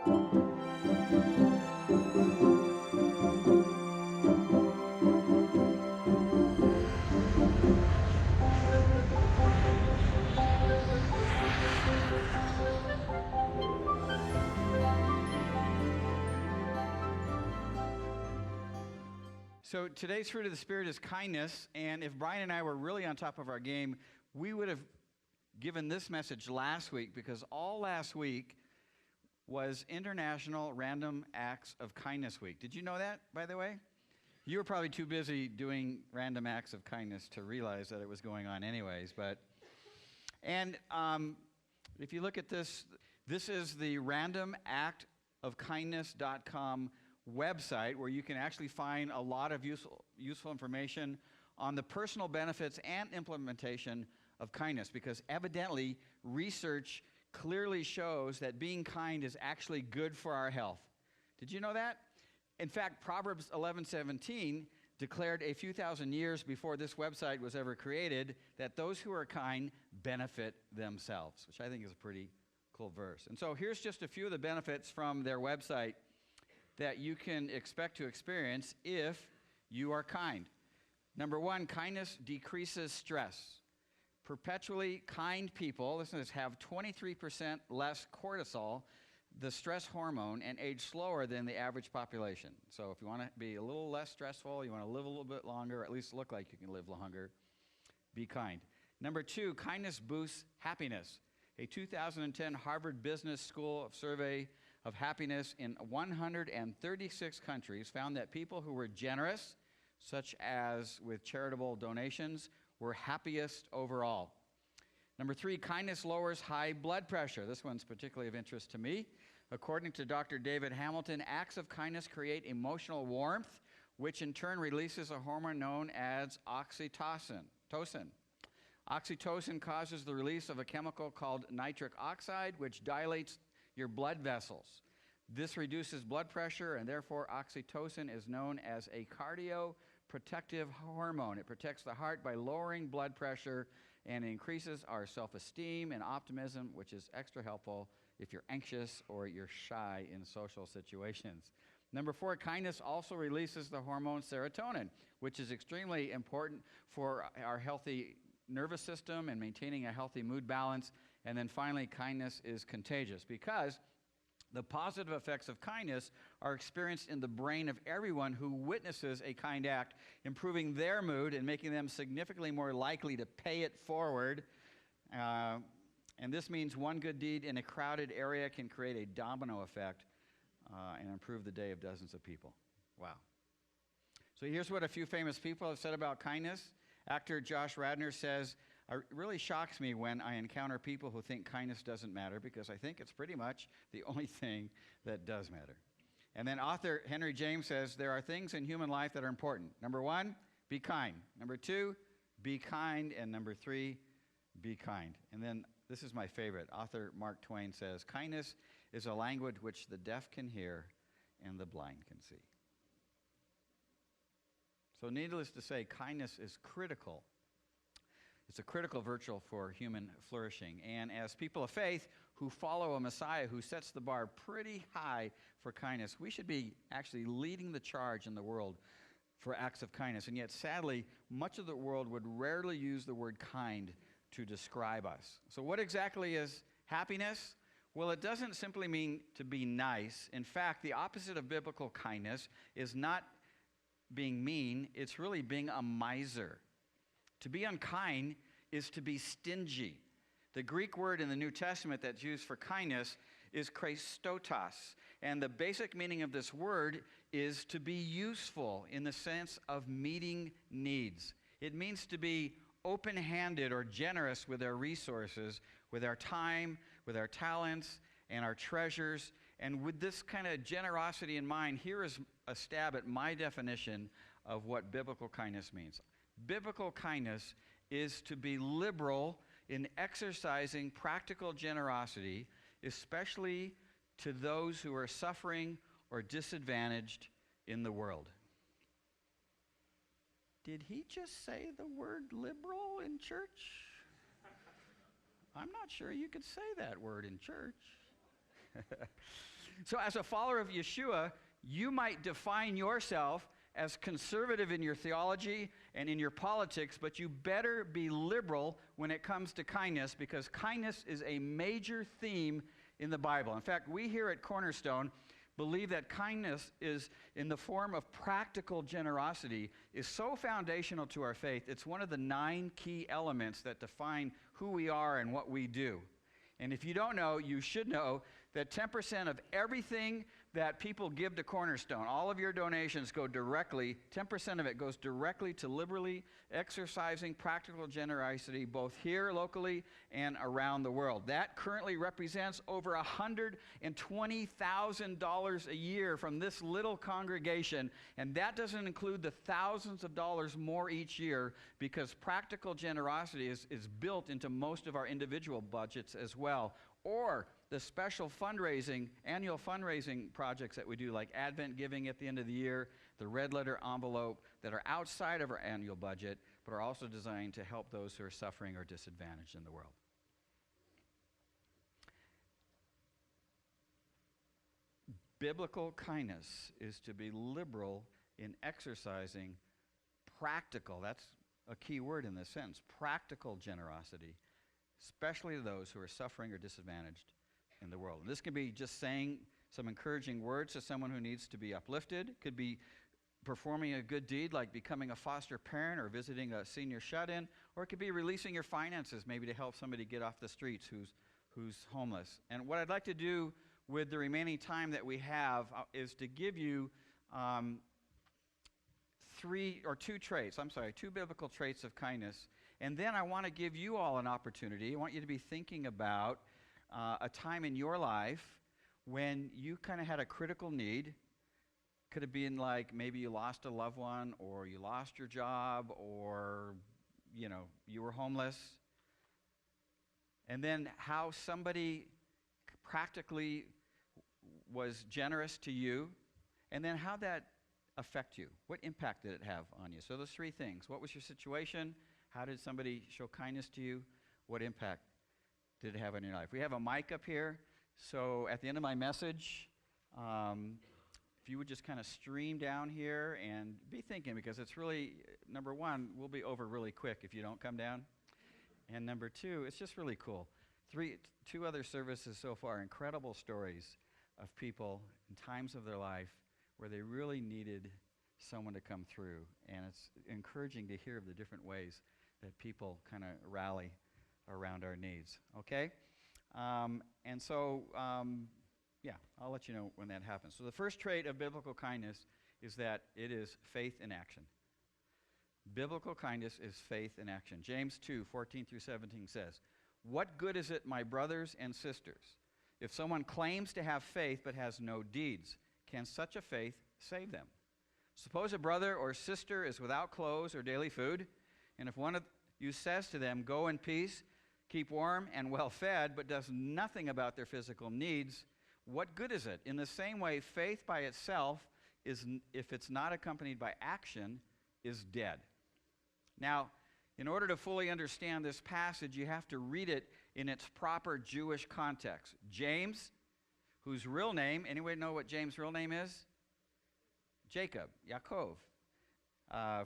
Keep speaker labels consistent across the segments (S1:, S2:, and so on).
S1: So today's fruit of the Spirit is kindness, and if Brian and I were really on top of our game, we would have given this message last week, because all last week was International Random Acts of Kindness Week. Did you know that, by the way? You were probably too busy doing random acts of kindness to realize that it was going on anyways, and if you look at this, this is the randomactofkindness.com website, where you can actually find a lot of useful information on the personal benefits and implementation of kindness, because evidently research clearly shows that being kind is actually good for our health. Did you know that? In fact, Proverbs 11:17 declared a few thousand years before this website was ever created that those who are kind benefit themselves, which I think is a pretty cool verse. And so here's just a few of the benefits from their website that you can expect to experience if you are kind. Number one, kindness decreases stress. Perpetually kind people, listen to this, have 23% less cortisol, the stress hormone, and age slower than the average population. So if you want to be a little less stressful, you want to live a little bit longer, or at least look like you can live longer, be kind. Number two, kindness boosts happiness. A 2010 Harvard Business School survey of happiness in 136 countries found that people who were generous, such as with charitable donations, were happiest overall. Number three, kindness lowers high blood pressure. This one's particularly of interest to me. According to Dr. David Hamilton, acts of kindness create emotional warmth, which in turn releases a hormone known as oxytocin. Oxytocin causes the release of a chemical called nitric oxide, which dilates your blood vessels. This reduces blood pressure, and therefore oxytocin is known as a cardioprotective hormone. It protects the heart by lowering blood pressure and increases our self-esteem and optimism, which is extra helpful if you're anxious or you're shy in social situations. Number four, kindness also releases the hormone serotonin, which is extremely important for our healthy nervous system and maintaining a healthy mood balance. And then finally, kindness is contagious, because the positive effects of kindness are experienced in the brain of everyone who witnesses a kind act, improving their mood and making them significantly more likely to pay it forward. And this means one good deed in a crowded area can create a domino effect and improve the day of dozens of people. Wow. So here's what a few famous people have said about kindness. Actor Josh Radnor says, "It really shocks me when I encounter people who think kindness doesn't matter, because I think it's pretty much the only thing that does matter." And then author Henry James says, "There are things in human life that are important. Number one, be kind. Number two, be kind. And number three, be kind." And then this is my favorite. Author Mark Twain says, "Kindness is a language which the deaf can hear and the blind can see." So needless to say, kindness is critical. It's a critical virtue for human flourishing. And as people of faith who follow a Messiah who sets the bar pretty high for kindness, we should be actually leading the charge in the world for acts of kindness. And yet, sadly, much of the world would rarely use the word kind to describe us. So what exactly is happiness? Well, it doesn't simply mean to be nice. In fact, the opposite of biblical kindness is not being mean, it's really being a miser. To be unkind is to be stingy. The Greek word in the New Testament that's used for kindness is Christotos, and the basic meaning of this word is to be useful in the sense of meeting needs. It means to be open-handed or generous with our resources, with our time, with our talents, and our treasures. And with this kind of generosity in mind, here is a stab at my definition of what biblical kindness means. Biblical kindness is to be liberal in exercising practical generosity, especially to those who are suffering or disadvantaged in the world. Did he just say the word liberal in church? I'm not sure you could say that word in church. So as a follower of Yeshua, you might define yourself as conservative in your theology and in your politics, but you better be liberal when it comes to kindness, because kindness is a major theme in the Bible. In fact, we here at Cornerstone believe that kindness is, in the form of practical generosity, is so foundational to our faith. It's one of the 9 key elements that define who we are and what we do. And if you don't know, you should know that 10% of everything that people give to Cornerstone, all of your donations go directly, 10% of it goes directly to liberally exercising practical generosity, both here locally and around the world. That currently represents over $120,000 a year from this little congregation, and that doesn't include the thousands of dollars more each year, because practical generosity is built into most of our individual budgets as well, or the special fundraising, annual fundraising projects that we do, like Advent giving at the end of the year, the red letter envelope, that are outside of our annual budget, but are also designed to help those who are suffering or disadvantaged in the world. Biblical kindness is to be liberal in exercising practical, that's a key word in this sentence, practical generosity, especially to those who are suffering or disadvantaged in the world. And this can be just saying some encouraging words to someone who needs to be uplifted. It could be performing a good deed like becoming a foster parent or visiting a senior shut-in, or it could be releasing your finances maybe to help somebody get off the streets who's homeless. And what I'd like to do with the remaining time that we have is to give you two biblical traits of kindness. And then I want to give you all an opportunity. I want you to be thinking about a time in your life when you kind of had a critical need. Could have been like maybe you lost a loved one, or you lost your job, or you were homeless. And then how somebody practically was generous to you, and then how that affect you. What impact did it have on you? So those 3 things. What was your situation? How did somebody show kindness to you? What impact did it have on your life? We have a mic up here, so at the end of my message, if you would just kind of stream down here and be thinking, because it's really, number 1, we'll be over really quick if you don't come down. And number 2, it's just really cool. 2 other services so far, incredible stories of people in times of their life where they really needed someone to come through. And it's encouraging to hear of the different ways that people kind of rally around our needs. Okay? I'll let you know when that happens. So the first trait of biblical kindness is that it is faith in action. Biblical kindness is faith in action. James 2:14-17 says, "What good is it, my brothers and sisters, if someone claims to have faith but has no deeds? Can such a faith save them? Suppose a brother or sister is without clothes or daily food, and if one of you says to them, 'Go in peace, keep warm and well fed,' but does nothing about their physical needs, what good is it? In the same way, faith by itself, if it's not accompanied by action, is dead." Now, in order to fully understand this passage, you have to read it in its proper Jewish context. James, whose real name, anybody know what James' real name is? Jacob, Yaakov.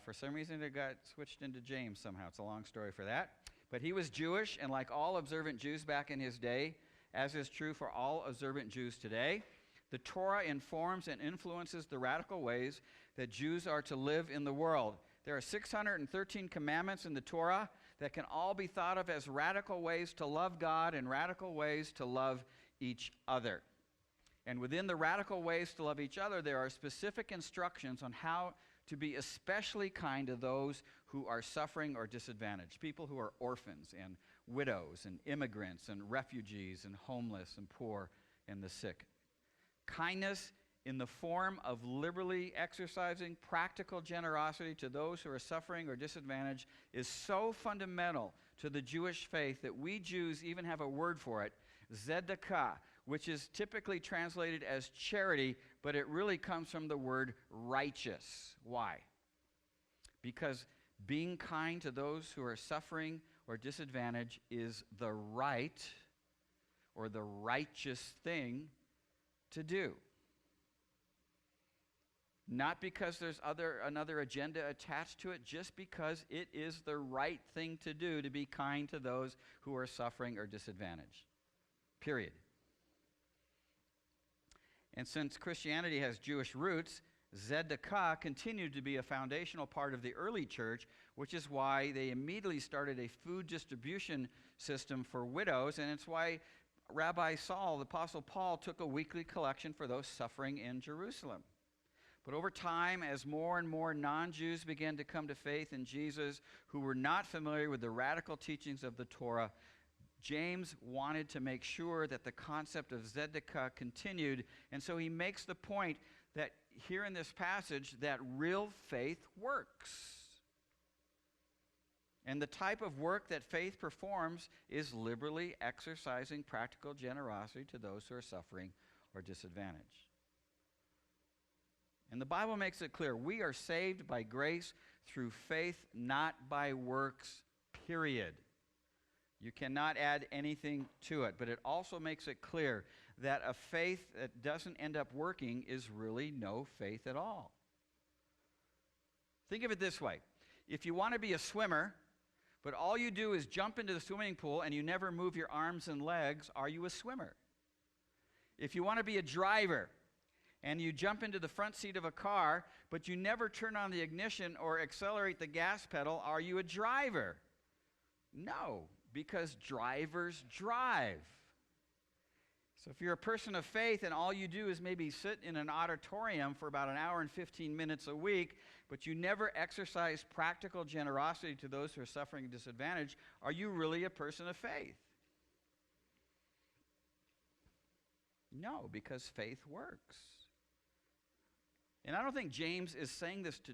S1: For some reason, it got switched into James somehow. It's a long story for that. But he was Jewish, and like all observant Jews back in his day, as is true for all observant Jews today, the Torah informs and influences the radical ways that Jews are to live in the world. There are 613 commandments in the Torah that can all be thought of as radical ways to love God and radical ways to love each other. And within the radical ways to love each other, there are specific instructions on how to be especially kind to those who are suffering or disadvantaged, people who are orphans and widows and immigrants and refugees and homeless and poor and the sick. Kindness in the form of liberally exercising practical generosity to those who are suffering or disadvantaged is so fundamental to the Jewish faith that we Jews even have a word for it, tzedakah, which is typically translated as charity, but it really comes from the word righteous. Why? Because being kind to those who are suffering or disadvantaged is the right or the righteous thing to do. Not because there's another agenda attached to it, just because it is the right thing to do to be kind to those who are suffering or disadvantaged. Period. And since Christianity has Jewish roots, tzedakah continued to be a foundational part of the early church, which is why they immediately started a food distribution system for widows, and it's why Rabbi Saul, the Apostle Paul, took a weekly collection for those suffering in Jerusalem. But over time, as more and more non-Jews began to come to faith in Jesus who were not familiar with the radical teachings of the Torah, James wanted to make sure that the concept of tzedakah continued, and so he makes the point that here in this passage that real faith works. And the type of work that faith performs is liberally exercising practical generosity to those who are suffering or disadvantaged. And the Bible makes it clear, we are saved by grace through faith, not by works, period. You cannot add anything to it, but it also makes it clear that a faith that doesn't end up working is really no faith at all. Think of it this way. If you want to be a swimmer, but all you do is jump into the swimming pool and you never move your arms and legs, are you a swimmer? If you want to be a driver, and you jump into the front seat of a car, but you never turn on the ignition or accelerate the gas pedal, are you a driver? No, because drivers drive. So if you're a person of faith and all you do is maybe sit in an auditorium for about an hour and 15 minutes a week, but you never exercise practical generosity to those who are suffering and disadvantaged, are you really a person of faith? No, because faith works. And I don't think James is saying this to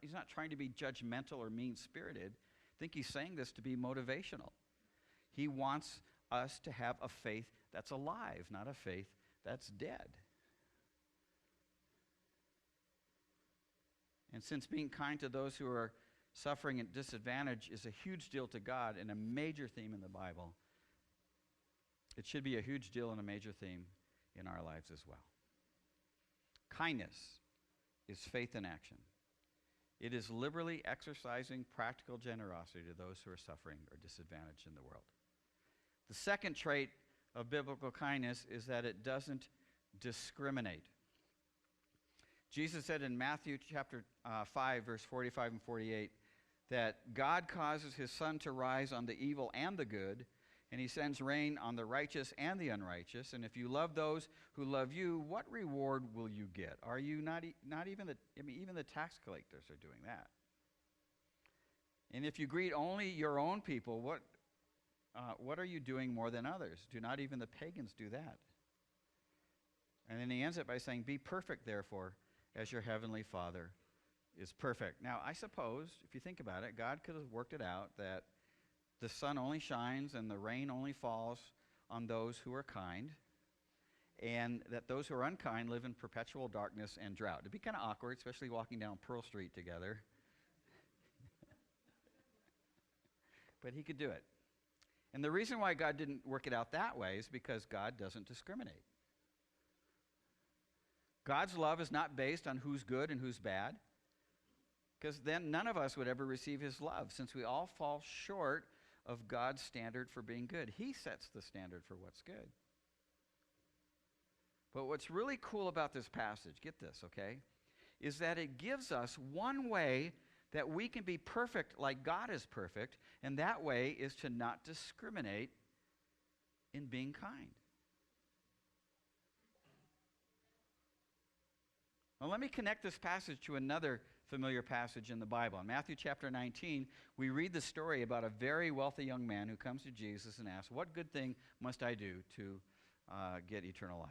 S1: he's not trying to be judgmental or mean-spirited. I think he's saying this to be motivational. He wants us to have a faith that's alive, not a faith that's dead. And since being kind to those who are suffering and disadvantaged is a huge deal to God and a major theme in the Bible, it should be a huge deal and a major theme in our lives as well. Kindness is faith in action. It is liberally exercising practical generosity to those who are suffering or disadvantaged in the world. The second trait of biblical kindness is that it doesn't discriminate. Jesus said in Matthew chapter 5, verse 45 and 48, that God causes his sun to rise on the evil and the good, and he sends rain on the righteous and the unrighteous. And if you love those who love you, what reward will you get? Are you even the tax collectors are doing that. And if you greet only your own people, what are you doing more than others? Do not even the pagans do that? And then he ends it by saying, be perfect, therefore, as your heavenly Father is perfect. Now, I suppose, if you think about it, God could have worked it out that the sun only shines and the rain only falls on those who are kind, and that those who are unkind live in perpetual darkness and drought. It'd be kind of awkward, especially walking down Pearl Street together. But he could do it. And the reason why God didn't work it out that way is because God doesn't discriminate. God's love is not based on who's good and who's bad, because then none of us would ever receive his love, since we all fall short of God's standard for being good. He sets the standard for what's good. But what's really cool about this passage, get this, okay, is that it gives us one way that we can be perfect like God is perfect, and that way is to not discriminate in being kind. Now let me connect this passage to another familiar passage in the Bible. In Matthew chapter 19, we read the story about a very wealthy young man who comes to Jesus and asks, what good thing must I do to get eternal life?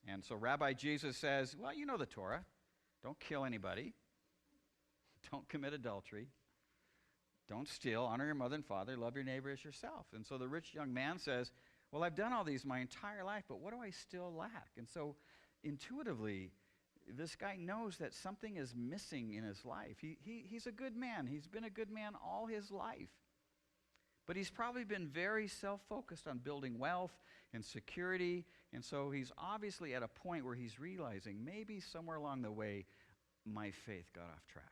S1: And so Rabbi Jesus says, well, you know the Torah. Don't kill anybody. Don't commit adultery. Don't steal. Honor your mother and father. Love your neighbor as yourself. And so the rich young man says, well, I've done all these my entire life, but what do I still lack? And so intuitively, this guy knows that something is missing in his life. He's a good man. He's been a good man all his life. But he's probably been very self-focused on building wealth and security And so he's obviously at a point where he's realizing maybe somewhere along the way my faith got off track.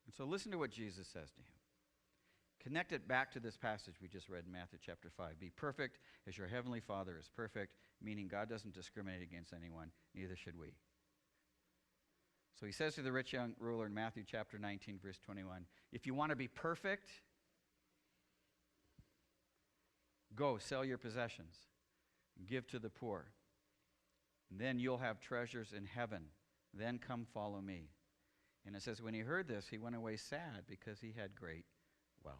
S1: And so listen to what Jesus says to him. Connect it back to this passage we just read in Matthew chapter 5. Be perfect as your heavenly Father is perfect, meaning God doesn't discriminate against anyone, neither should we. So he says to the rich young ruler in Matthew chapter 19, verse 21, if you want to be perfect, go sell your possessions and give to the poor. And then you'll have treasures in heaven. Then come follow me. And it says when he heard this, he went away sad because he had great wealth.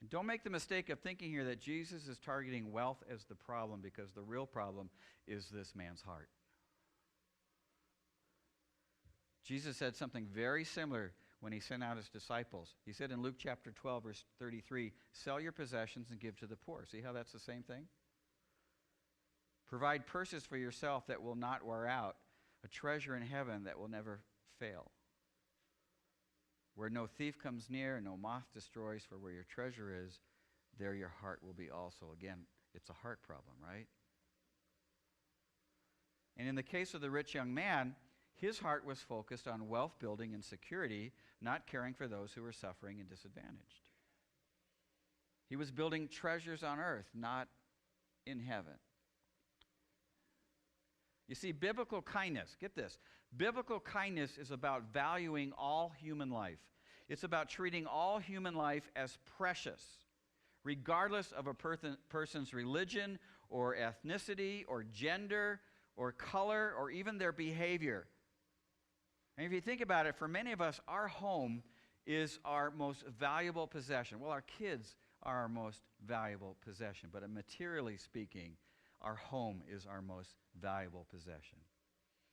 S1: And don't make the mistake of thinking here that Jesus is targeting wealth as the problem, because the real problem is this man's heart. Jesus said something very similar when he sent out his disciples. He said in Luke chapter 12, verse 33, sell your possessions and give to the poor. See how that's the same thing? Provide purses for yourself that will not wear out, a treasure in heaven that will never fail, where no thief comes near and no moth destroys, for where your treasure is, there your heart will be also. Again, it's a heart problem, right? And in the case of the rich young man, his heart was focused on wealth building and security, not caring for those who were suffering and disadvantaged. He was building treasures on earth, not in heaven. You see, biblical kindness, get this, biblical kindness is about valuing all human life. It's about treating all human life as precious, regardless of a person's religion or ethnicity or gender or color or even their behavior. And if you think about it, for many of us, our home is our most valuable possession. Well, our kids are our most valuable possession, but materially speaking, our home is our most valuable possession.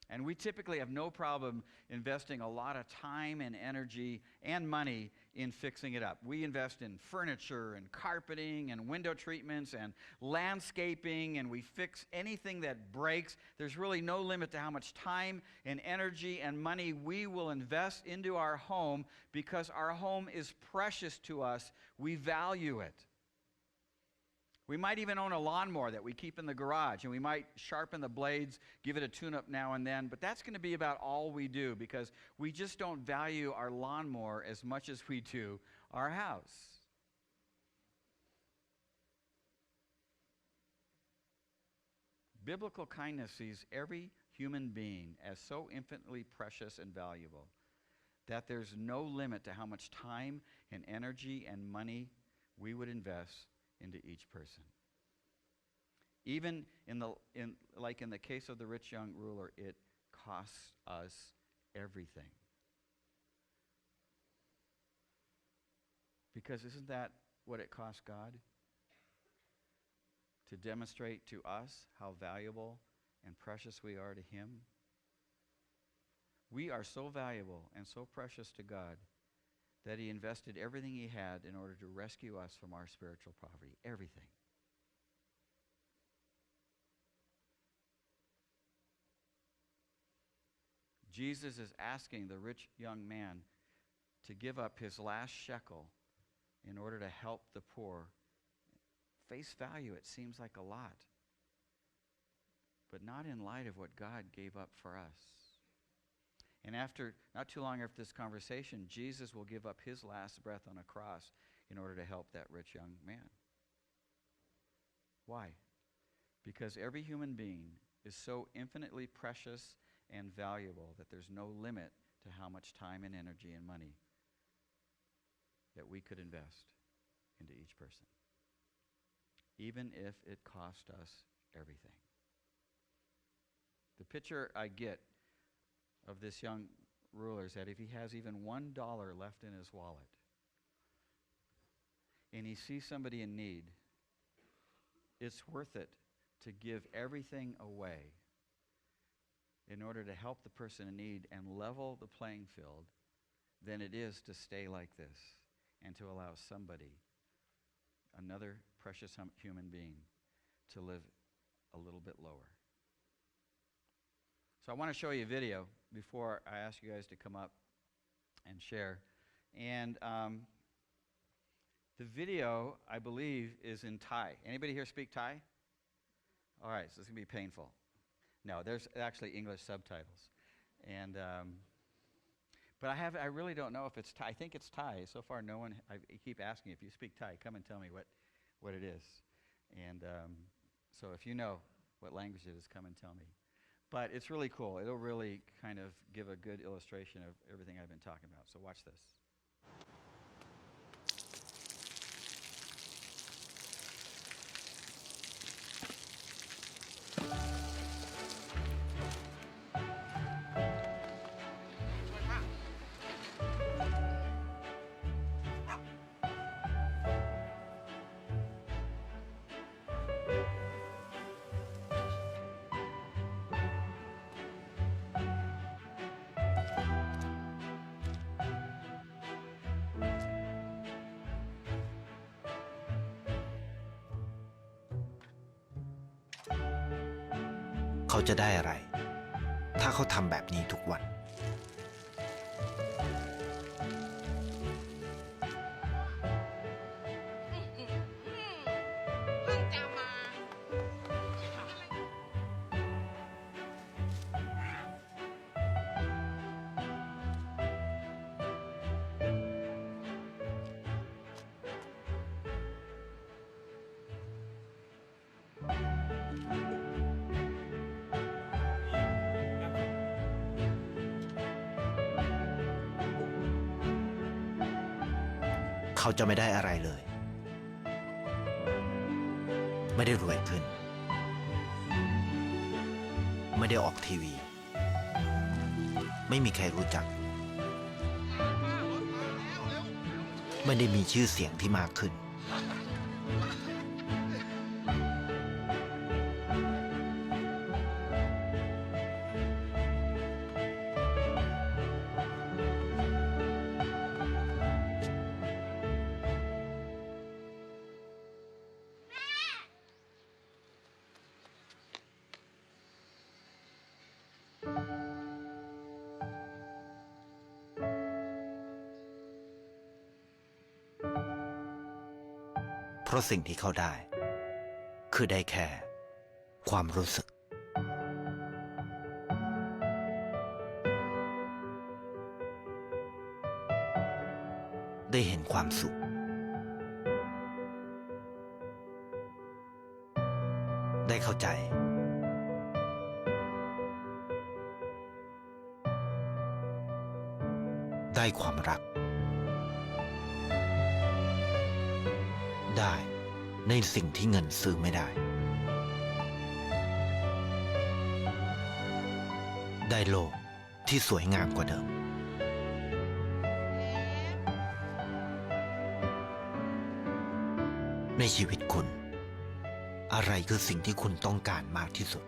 S1: And we typically have no problem investing a lot of time and energy and money in fixing it up. We invest in furniture and carpeting and window treatments and landscaping, and we fix anything that breaks. There's really no limit to how much time and energy and money we will invest into our home, because our home is precious to us. We value it. We might even own a lawnmower that we keep in the garage, and we might sharpen the blades, give it a tune-up now and then, but that's going to be about all we do, because we just don't value our lawnmower as much as we do our house. Biblical kindness sees every human being as so infinitely precious and valuable that there's no limit to how much time and energy and money we would invest into each person. Even in the case of the rich young ruler, it costs us everything. Because isn't that what it cost God? To demonstrate to us how valuable and precious we are to Him? We are so valuable and so precious to God that He invested everything He had in order to rescue us from our spiritual poverty. Everything. Jesus is asking the rich young man to give up his last shekel in order to help the poor. Face value, it seems like a lot, but not in light of what God gave up for us. And not too long after this conversation, Jesus will give up his last breath on a cross in order to help that rich young man. Why? Because every human being is so infinitely precious and valuable that there's no limit to how much time and energy and money that we could invest into each person, even if it cost us everything. The picture I get of this young ruler is that if he has even $1 left in his wallet and he sees somebody in need, it's worth it to give everything away in order to help the person in need and level the playing field than it is to stay like this and to allow somebody, another precious human being, to live a little bit lower. So I want to show you a video before I ask you guys to come up and share. And the video, I believe, is in Thai. Anybody here speak Thai? All right, so it's going to be painful. No, there's actually English subtitles. And, but I really don't know if it's Thai. I think it's Thai. So far, no one, I keep asking, if you speak Thai, come and tell me what it is. And so if you know what language it is, come and tell me. But it's really cool. It'll really kind of give a good illustration of everything I've been talking about. So watch this.
S2: เขาจะได้อะไรถ้าเขาทำแบบนี้ทุกวันเขาจะไม่ได้อะไรเลยไม่ได้รวยขึ้นไม่ได้ออกทีวีไม่มีใครรู้จักไม่ได้มีชื่อเสียงที่มากขึ้นเพราะสิ่งที่เขาได้คือได้แค่ความรู้สึกได้เห็นความสุขได้เข้าใจได้ความรักได้ในสิ่งที่เงินซื้อไม่ได้ได้โลกที่สวยงามกว่าเดิมในชีวิตคุณอะไรคือสิ่งที่คุณต้องการมากที่สุด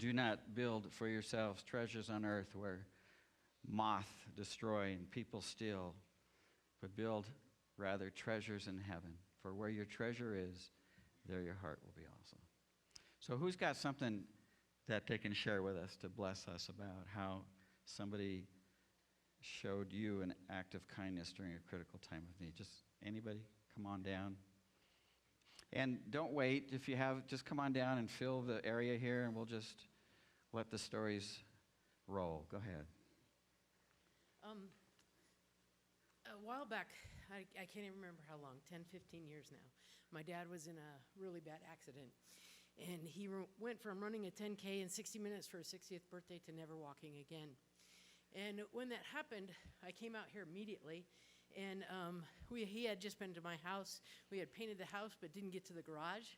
S1: Do not build for yourselves treasures on earth where moth destroy and people steal, but build rather treasures in heaven. For where your treasure is, there your heart will be also. So who's got something that they can share with us to bless us about how somebody showed you an act of kindness during a critical time of need? Just anybody? Come on down. And don't wait. If you have, just come on down and fill the area here, and we'll just let the stories roll. Go ahead.
S3: A while back, I can't even remember how long, 10, 15 years now, my dad was in a really bad accident. And he went from running a 10K in 60 minutes for his 60th birthday to never walking again. And when that happened, I came out here immediately. And he had just been to my house. We had painted the house but didn't get to the garage.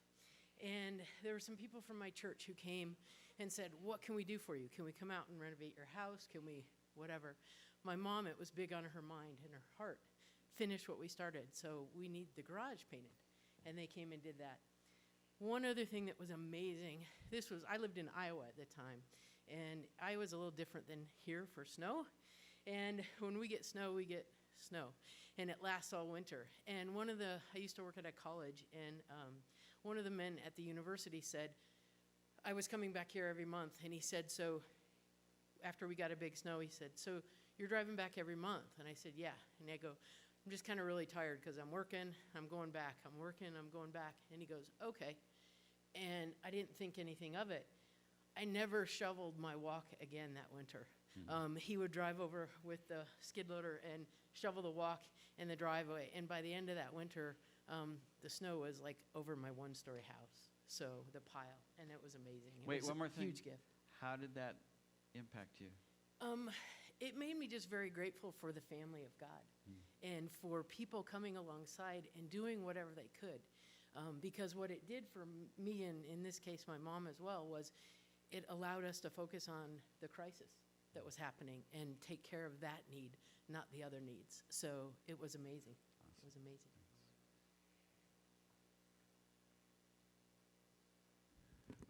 S3: And there were some people from my church who came and said, what can we do for you? Can we come out and renovate your house? Can we whatever? My mom, it was big on her mind and her heart. Finish what we started. So we need the garage painted. And they came and did that. One other thing that was amazing, I lived in Iowa at the time. And Iowa's a little different than here for snow. And when we get snow, we get snow. And it lasts all winter. And I used to work at a college, and one of the men at the university said, I was coming back here every month, and he said, so after we got a big snow, he said, so you're driving back every month? And I said, yeah. And I go, I'm just kind of really tired because I'm working, I'm going back, I'm working, I'm going back. And he goes, okay. And I didn't think anything of it. I never shoveled my walk again that winter. He would drive over with the skid loader and shovel the walk in the driveway. And by the end of that winter, the snow was like over my one-story house. So the pile, and it was amazing. It
S1: Wait,
S3: was
S1: one more
S3: a
S1: thing.
S3: huge gift.
S1: How did that impact you?
S3: It made me just very grateful for the family of God and for people coming alongside and doing whatever they could. Because what it did for me, and in this case my mom as well, was it allowed us to focus on the crisis that was happening and take care of that need, not the other needs. So it was amazing. It was amazing.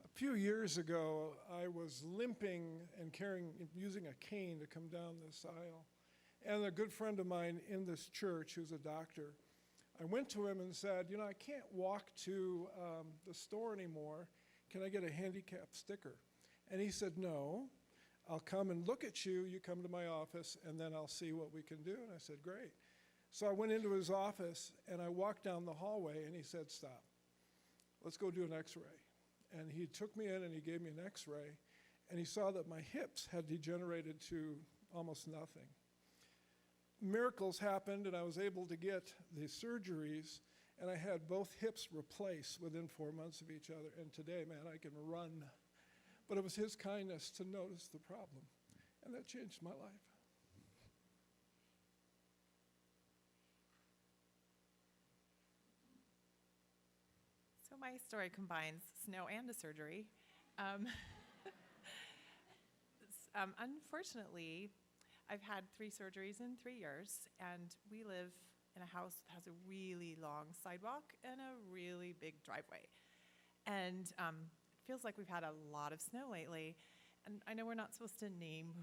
S4: A few years ago, I was limping and using a cane to come down this aisle. And a good friend of mine in this church, who's a doctor, I went to him and said, you know, I can't walk to the store anymore. Can I get a handicap sticker? And he said, no, I'll come and look at you. You come to my office, and then I'll see what we can do. And I said, great. So I went into his office, and I walked down the hallway, and he said, stop. Let's go do an x-ray. And he took me in, and he gave me an x-ray, and he saw that my hips had degenerated to almost nothing. Miracles happened, and I was able to get the surgeries, and I had both hips replaced within 4 months of each other. And today, man, I can run. But it was his kindness to notice the problem, and that changed my life.
S5: So my story combines snow and a surgery. Unfortunately, I've had 3 surgeries in 3 years, and we live in a house that has a really long sidewalk and a really big driveway. And it feels like we've had a lot of snow lately. And I know we're not supposed to name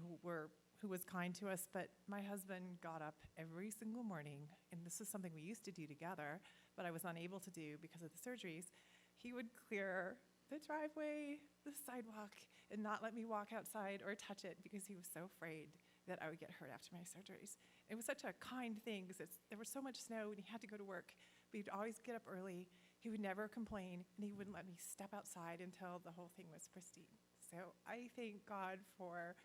S5: who was kind to us, but my husband got up every single morning, and this is something we used to do together, but I was unable to do because of the surgeries. He would clear the driveway, the sidewalk, and not let me walk outside or touch it because he was so afraid that I would get hurt after my surgeries. It was such a kind thing because there was so much snow and he had to go to work, but he'd always get up early. He would never complain, and he wouldn't let me step outside until the whole thing was pristine. So I thank God for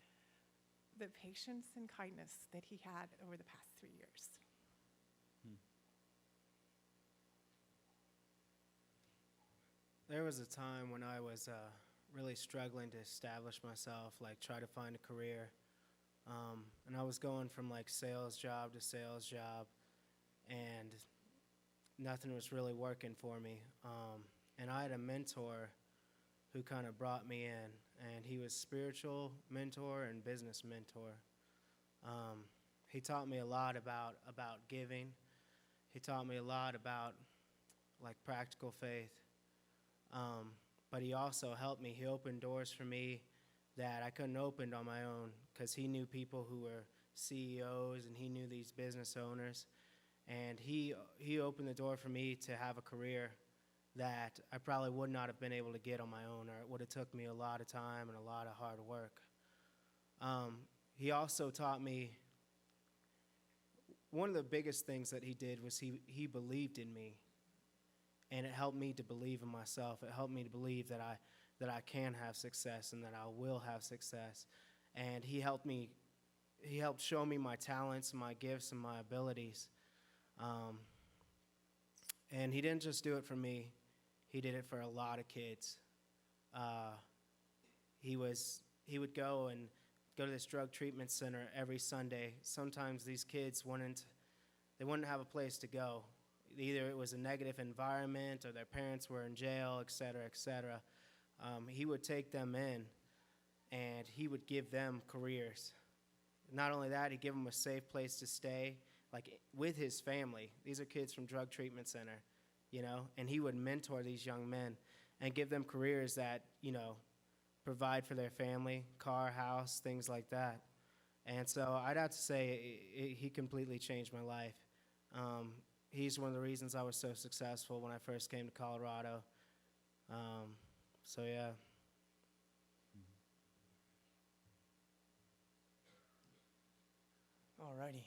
S5: the patience and kindness that he had over the past 3 years.
S6: There was a time when I was really struggling to establish myself, like try to find a career. And I was going from like sales job to sales job, and nothing was really working for me. And I had a mentor who kind of brought me in, and he was spiritual mentor and business mentor. He taught me a lot about giving. He taught me a lot about like practical faith. But he also helped me. He opened doors for me that I couldn't open on my own because he knew people who were CEOs and he knew these business owners. And he opened the door for me to have a career that I probably would not have been able to get on my own, or it would have took me a lot of time and a lot of hard work. He also taught me, one of the biggest things that he did was he believed in me. And it helped me to believe in myself. It helped me to believe that I can have success and that I will have success. And he helped show me my talents, my gifts, and my abilities. And he didn't just do it for me. He did it for a lot of kids. He would go to this drug treatment center every Sunday. Sometimes these kids wouldn't have a place to go. Either it was a negative environment or their parents were in jail, et cetera, et cetera. He would take them in, and he would give them careers. Not only that, he'd give them a safe place to stay, like with his family. These are kids from drug treatment center, and he would mentor these young men and give them careers that, provide for their family, car, house, things like that. And so I'd have to say he completely changed my life. He's one of the reasons I was so successful when I first came to Colorado. So yeah.
S7: Alrighty.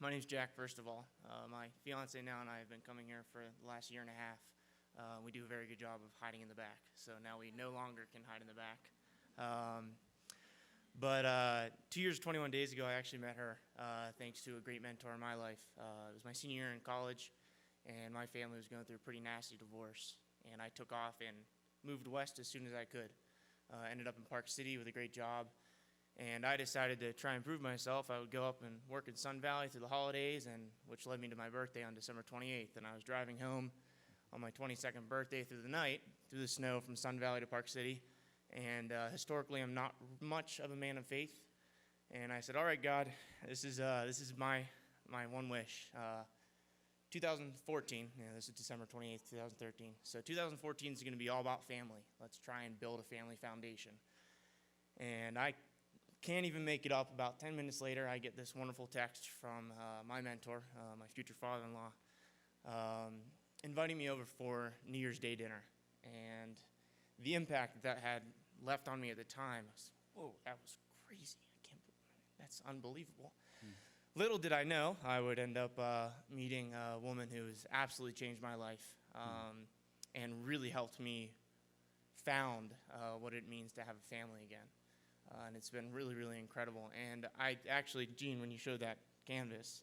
S7: My name's Jack, first of all. My fiance now and I have been coming here for the last year and a half. We do a very good job of hiding in the back, so now we no longer can hide in the back. But 2 years, 21 days ago, I actually met her thanks to a great mentor in my life. It was my senior year in college, and my family was going through a pretty nasty divorce. And I took off and moved west as soon as I could. Ended up in Park City with a great job. And I decided to try and prove myself. I would go up and work in Sun Valley through the holidays, and which led me to my birthday on December 28th. And I was driving home on my 22nd birthday through the night, through the snow from Sun Valley to Park City. And historically, I'm not much of a man of faith. And I said, all right, God, this is my one wish. 2014, this is December 28th, 2013. So 2014 is going to be all about family. Let's try and build a family foundation. And I can't even make it up. About 10 minutes later, I get this wonderful text from my mentor, my future father-in-law, inviting me over for New Year's Day dinner. And the impact that had left on me at the time was, whoa, that was crazy. That's unbelievable. Little did I know I would end up meeting a woman who has absolutely changed my life and really helped me found what it means to have a family again. And it's been really, really incredible. And I actually, Gene, when you showed that canvas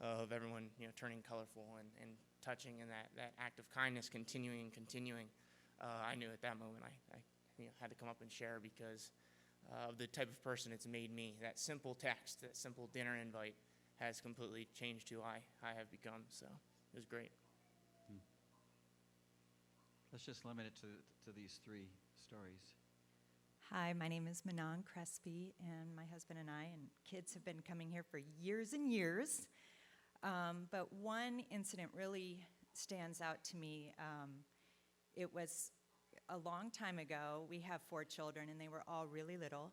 S7: of everyone turning colorful and touching, and that act of kindness continuing, I knew at that moment I had to come up and share, because of the type of person it's made me. That simple text, that simple dinner invite has completely changed who I have become. So it was great.
S1: Let's just limit it to these three stories.
S8: Hi, my name is Manon Crespi, and my husband and I and kids have been coming here for years and years. But one incident really stands out to me. It was a long time ago. We have 4 children, and they were all really little.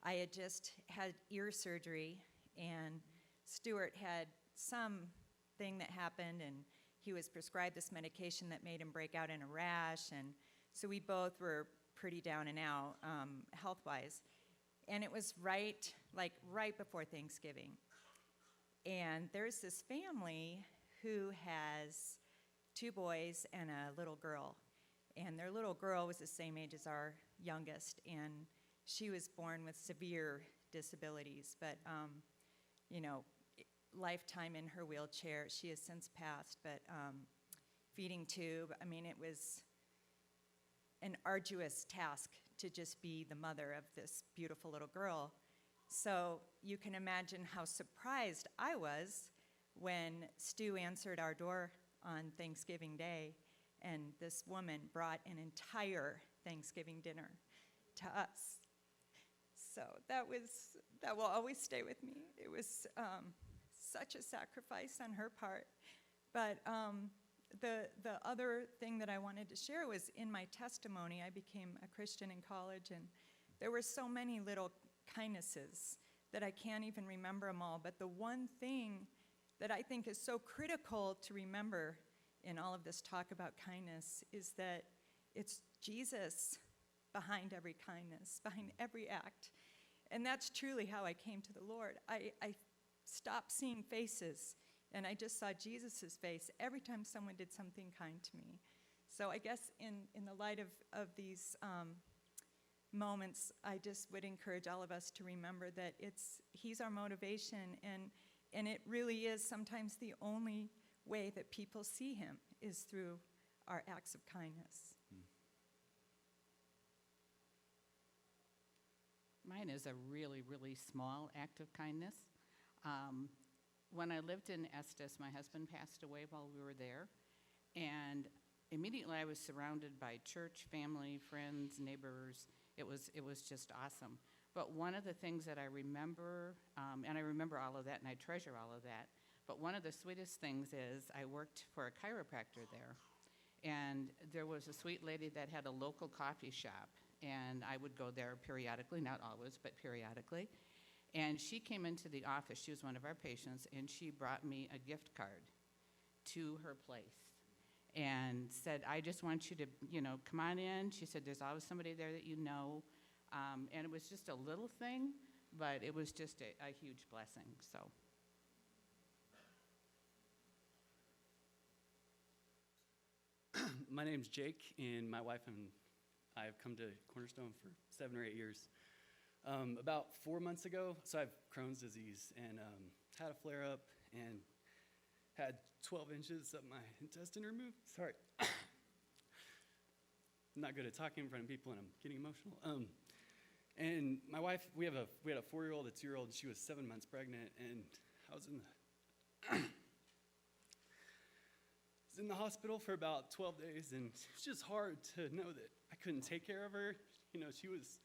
S8: I had just had ear surgery, and Stuart had something that happened, and he was prescribed this medication that made him break out in a rash, and so we both were pretty down and out health-wise. And it was right before Thanksgiving. And there's this family who has 2 boys and a little girl. And their little girl was the same age as our youngest, and she was born with severe disabilities, but lifetime in her wheelchair. She has since passed, but feeding tube. I mean, it was an arduous task to just be the mother of this beautiful little girl. So you can imagine how surprised I was when Stu answered our door on Thanksgiving Day, and this woman brought an entire Thanksgiving dinner to us. So that will always stay with me. It was such a sacrifice on her part. But the other thing that I wanted to share was, in my testimony, I became a Christian in college, and there were so many little kindnesses that I can't even remember them all. But the one thing that I think is so critical to remember in all of this talk about kindness is that it's Jesus behind every kindness, behind every act. And that's truly how I came to the Lord. I stopped seeing faces, and I just saw Jesus' face every time someone did something kind to me. So I guess in the light of these moments, I just would encourage all of us to remember that He's our motivation, and it really is sometimes the only way that people see Him is through our acts of kindness.
S9: Mine is a really, really small act of kindness. When I lived in Estes, my husband passed away while we were there, and immediately I was surrounded by church, family, friends, neighbors. It was just awesome. But one of the things that I remember, and I remember all of that, and I treasure all of that, but one of the sweetest things is I worked for a chiropractor there, and there was a sweet lady that had a local coffee shop, and I would go there periodically, not always, but periodically. And she came into the office, she was one of our patients, and she brought me a gift card to her place and said, I just want you to, come on in. She said, there's always somebody there that you know. And it was just a little thing, but it was just a huge blessing. So
S10: My name's Jake, and my wife and I have come to Cornerstone for 7 or 8 years. About 4 months ago, so I have Crohn's disease, and had a flare-up and had 12 inches of my intestine removed. Sorry. I'm not good at talking in front of people, and I'm getting emotional. And my wife, we had a 4-year-old, a 2-year-old, and she was 7 months pregnant, and I was in the hospital for about 12 days, and it was just hard to know that I couldn't take care of her. You know, she was,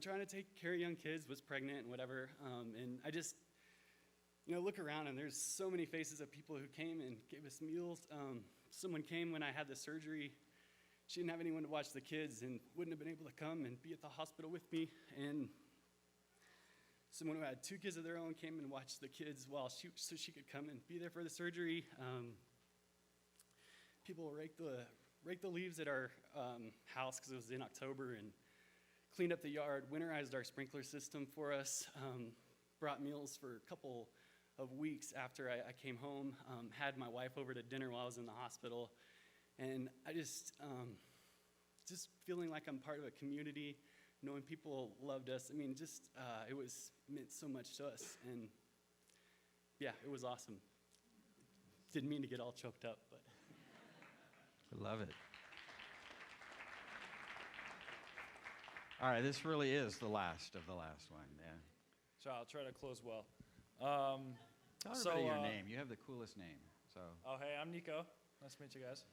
S10: trying to take care of young kids, was pregnant and whatever. And I just, look around, and there's so many faces of people who came and gave us meals. Someone came when I had the surgery. She didn't have anyone to watch the kids and wouldn't have been able to come and be at the hospital with me. And someone who had 2 kids of their own came and watched the kids so she could come and be there for the surgery. People raked the leaves at our house because it was in October and cleaned up the yard, winterized our sprinkler system for us, brought meals for a couple of weeks after I came home, had my wife over to dinner while I was in the hospital. And I just feeling like I'm part of a community, knowing people loved us. I mean, it meant so much to us. And yeah, it was awesome. Didn't mean to get all choked up, but.
S1: I love it. All right, this really is the last of the last one, yeah.
S11: So I'll try to close well.
S1: Tell everybody your name. You have the coolest name, so.
S11: Oh, hey, I'm Nico. Nice to meet you guys.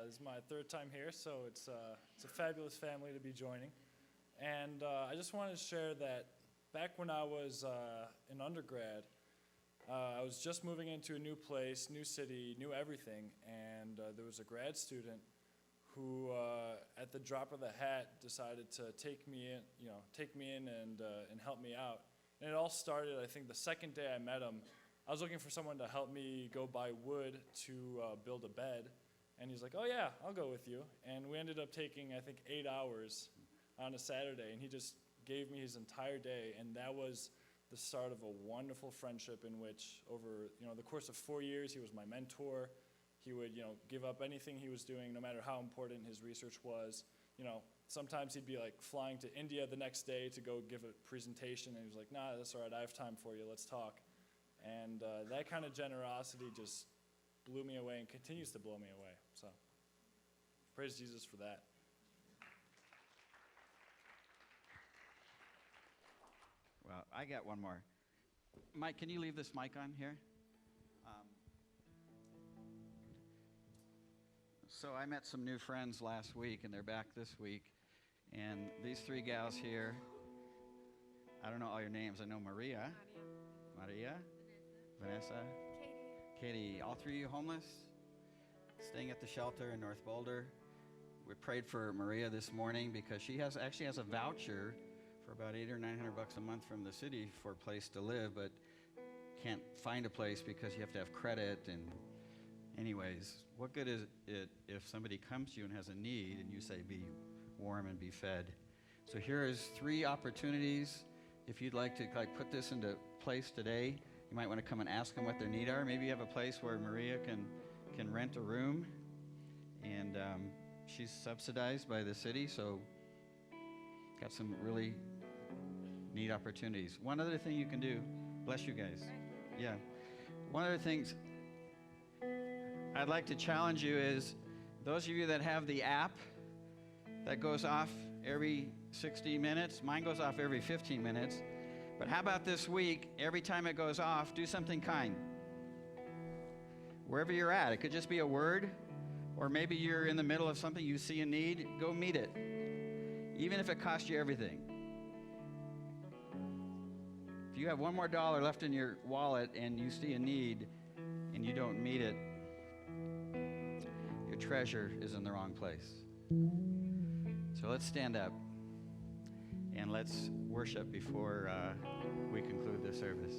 S11: This is my 3rd time here, so it's a fabulous family to be joining. And I just wanted to share that back when I was in undergrad, I was just moving into a new place, new city, new everything, and there was a grad student who, at the drop of the hat, decided to take me in and help me out. And it all started, I think, the second day I met him. I was looking for someone to help me go buy wood to build a bed, and he's like, "Oh yeah, I'll go with you." And we ended up taking, I think, 8 hours on a Saturday, and he just gave me his entire day, and that was the start of a wonderful friendship in which over the course of 4 years, he was my mentor. He would give up anything he was doing, no matter how important his research was. Sometimes he'd be like flying to India the next day to go give a presentation, and he was like, "Nah, that's all right, I have time for you, let's talk." And that kind of generosity just blew me away and continues to blow me away. So praise Jesus for that.
S1: Well, I got one more. Mike, can you leave this mic on here? So I met some new friends last week, and they're back this week. And these 3 gals here, I don't know all your names. I know Maria, Vanessa, Katie. All 3 of you homeless, staying at the shelter in North Boulder. We prayed for Maria this morning because she actually has a voucher for about $800 or $900 a month from the city for a place to live, but can't find a place because you have to have credit. And anyways, what good is it if somebody comes to you and has a need and you say, "Be warm and be fed"? So here is 3 opportunities. If you'd like to put this into place today, you might want to come and ask them what their need are. Maybe you have a place where Maria can rent a room, and she's subsidized by the city, so got some really neat opportunities. One other thing you can do, bless you guys. Yeah. One of the things I'd like to challenge you is those of you that have the app that goes off every 60 minutes, mine goes off every 15 minutes, but how about this week, every time it goes off, do something kind. Wherever you're at, it could just be a word, or maybe you're in the middle of something, you see a need, go meet it, even if it costs you everything. If you have $1 more left in your wallet and you see a need and you don't meet it, your treasure is in the wrong place. So let's stand up and let's worship before we conclude the service.